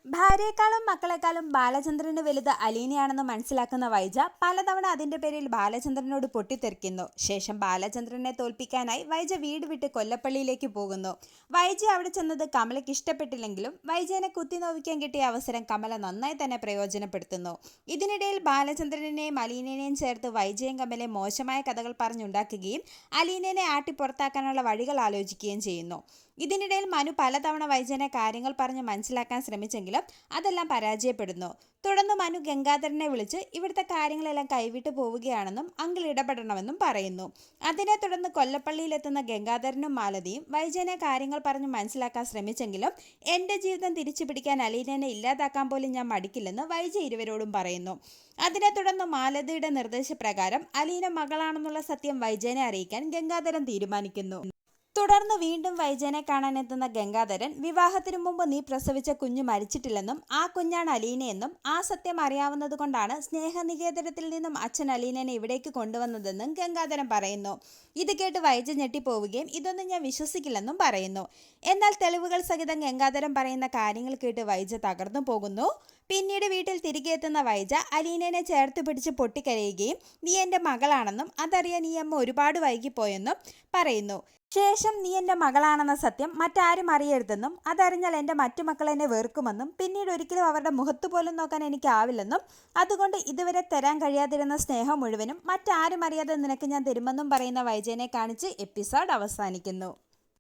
ഭാര്യയെക്കാളും മക്കളെക്കാളും ബാലചന്ദ്രന് വലുത് അലീനയാണെന്ന് മനസ്സിലാക്കുന്ന വൈജ പലതവണ അതിന്റെ പേരിൽ ബാലചന്ദ്രനോട് പൊട്ടിത്തെറിക്കുന്നു. ശേഷം ബാലചന്ദ്രനെ തോൽപ്പിക്കാനായി വൈജ വീട് വിട്ട് കൊല്ലപ്പള്ളിയിലേക്ക് പോകുന്നു. വൈജ അവിടെ ചെന്നത് കമലയ്ക്ക് ഇഷ്ടപ്പെട്ടില്ലെങ്കിലും വൈജയെ കുത്തിനോവിക്കാൻ കിട്ടിയ അവസരം കമല നന്നായി തന്നെ പ്രയോജനപ്പെടുത്തുന്നു. ഇതിനിടയിൽ ബാലചന്ദ്രനെയും അലീനയെയും ചേർത്ത് വൈജയും കമലയും മോശമായ കഥകൾ പറഞ്ഞുണ്ടാക്കുകയും അലീനയെ ആട്ടി പുറത്താക്കാനുള്ള വഴികൾ ആലോചിക്കുകയും ചെയ്യുന്നു. ഇതിനിടയിൽ മനു പലതവണ വൈജയനെ കാര്യങ്ങൾ പറഞ്ഞ് മനസ്സിലാക്കാൻ ശ്രമിച്ചെങ്കിലും അതെല്ലാം പരാജയപ്പെടുന്നു. തുടർന്ന് മനു ഗംഗാധരനെ വിളിച്ച് ഇവിടുത്തെ കാര്യങ്ങളെല്ലാം കൈവിട്ടു പോവുകയാണെന്നും അങ്കിൾ ഇടപെടണമെന്നും പറയുന്നു. അതിനെ തുടർന്ന് കൊല്ലപ്പള്ളിയിലെത്തുന്ന ഗംഗാധരനും മാലതിയും വൈജയനെ കാര്യങ്ങൾ പറഞ്ഞ് മനസ്സിലാക്കാൻ ശ്രമിച്ചെങ്കിലും എൻ്റെ ജീവിതം തിരിച്ചു പിടിക്കാൻ അലീനയെ ഇല്ലാതാക്കാൻ പോലും ഞാൻ മടിക്കില്ലെന്ന് വൈജ ഇരുവരോടും പറയുന്നു. അതിനെ തുടർന്ന് മാലതിയുടെ നിർദ്ദേശപ്രകാരം അലീന മകളാണെന്നുള്ള സത്യം വൈജയനെ അറിയിക്കാൻ ഗംഗാധരൻ തീരുമാനിക്കുന്നു. തുടർന്ന് വീണ്ടും വൈജയനെ കാണാനെത്തുന്ന ഗംഗാധരൻ വിവാഹത്തിനു മുമ്പ് നീ പ്രസവിച്ച കുഞ്ഞു മരിച്ചിട്ടില്ലെന്നും ആ കുഞ്ഞാണ് അലീനയെന്നും ആ സത്യം അറിയാവുന്നത് കൊണ്ടാണ് സ്നേഹനികേതനത്തിൽ നിന്നും അച്ഛൻ അലീനനെ ഇവിടേക്ക് കൊണ്ടുവന്നതെന്നും ഗംഗാധരൻ പറയുന്നു. ഇത് കേട്ട് വൈജ ഞെട്ടിപ്പോവുകയും ഇതൊന്നും ഞാൻ വിശ്വസിക്കില്ലെന്നും പറയുന്നു. എന്നാൽ തെളിവുകൾ സഹിതം ഗംഗാധരൻ പറയുന്ന കാര്യങ്ങൾ കേട്ട് വൈജ തകർന്നു പോകുന്നു. പിന്നീട് വീട്ടിൽ തിരികെ എത്തുന്ന വൈജ അലീനയെ ചേർത്ത് പിടിച്ച് പൊട്ടിക്കരയുകയും നീ എൻ്റെ മകളാണെന്നും അതറിയാൻ ഈ അമ്മ ഒരുപാട് വൈകിപ്പോയെന്നും പറയുന്നു. ശേഷം നീ എൻ്റെ മകളാണെന്ന സത്യം മറ്റാരും അറിയരുതെന്നും അതറിഞ്ഞാൽ എൻ്റെ മറ്റു മക്കൾ എന്നെ വെറുക്കുമെന്നും പിന്നീട് ഒരിക്കലും അവരുടെ മുഖത്ത് പോലും നോക്കാൻ എനിക്കാവില്ലെന്നും അതുകൊണ്ട് ഇതുവരെ തരാൻ കഴിയാതിരുന്ന സ്നേഹം മുഴുവനും മറ്റാരും അറിയാതെ നിനക്ക് ഞാൻ തരുമെന്നും പറയുന്ന വൈജയനെ കാണിച്ച് എപ്പിസോഡ് അവസാനിക്കുന്നു.